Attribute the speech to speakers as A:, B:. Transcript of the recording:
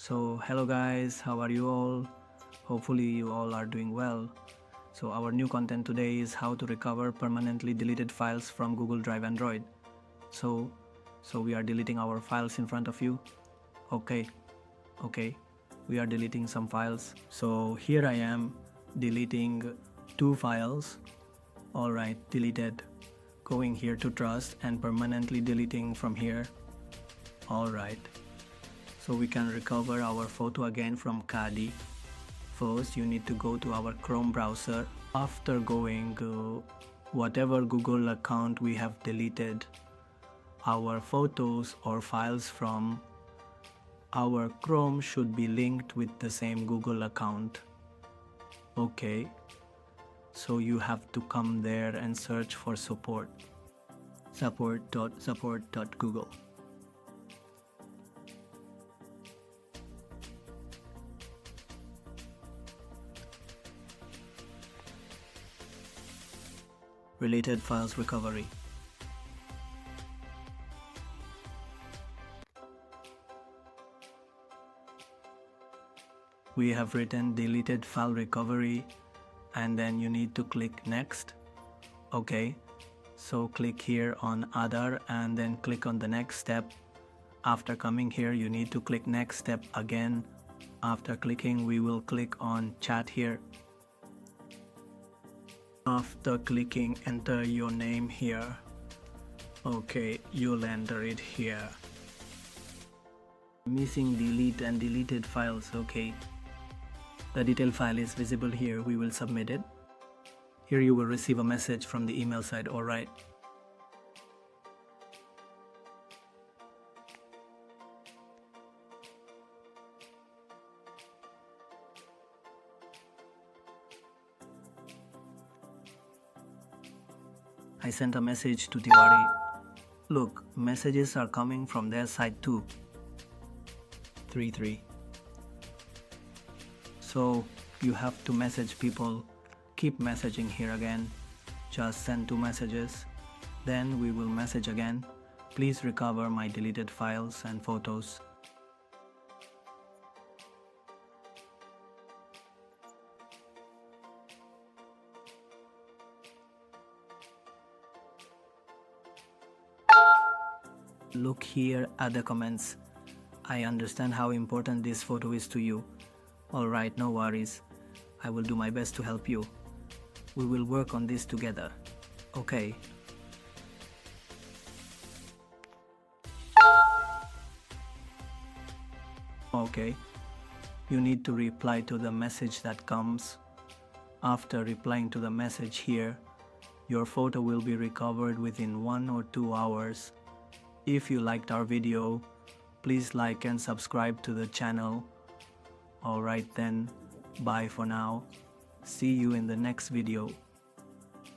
A: So hello guys, how are you all? Hopefully you all are doing well. So our new content today is how to recover permanently deleted files from Google Drive Android. So we are deleting our files in front of you. Okay, we are deleting some files. So here I am deleting 2 files. Alright, deleted. Going here to trust and permanently deleting from here. Alright. So we can recover our photo again from Kadi. First, you need to go to our Chrome browser. After going whatever Google account we have deleted our photos or files from, our Chrome should be linked with the same Google account. Okay, so you have to come there and search for support. support.google. Related files recovery. We have written deleted file recovery and then you need to click next. Okay, so click here on other and then click on the next step. After coming here you need to click next step again. After clicking we will click on chat here. After clicking, enter your name here. Okay, you'll enter it here. Missing delete and deleted files. Okay, the detail file is visible here. We will submit it. Here you will receive a message from the email side. Alright. I sent a message to Tiwari. Look, messages are coming from their side too. 3. So you have to message people. Keep messaging here again. Just send 2 messages. Then we will message again. Please recover my deleted files and photos. Look here at the comments. I understand how important this photo is to you. Alright, no worries. I will do my best to help you. We will work on this together. Okay. Okay. You need to reply to the message that comes. After replying to the message here, your photo will be recovered within 1 or 2 hours. If you liked our video, please like and subscribe to the channel. Alright then, bye for now. See you in the next video.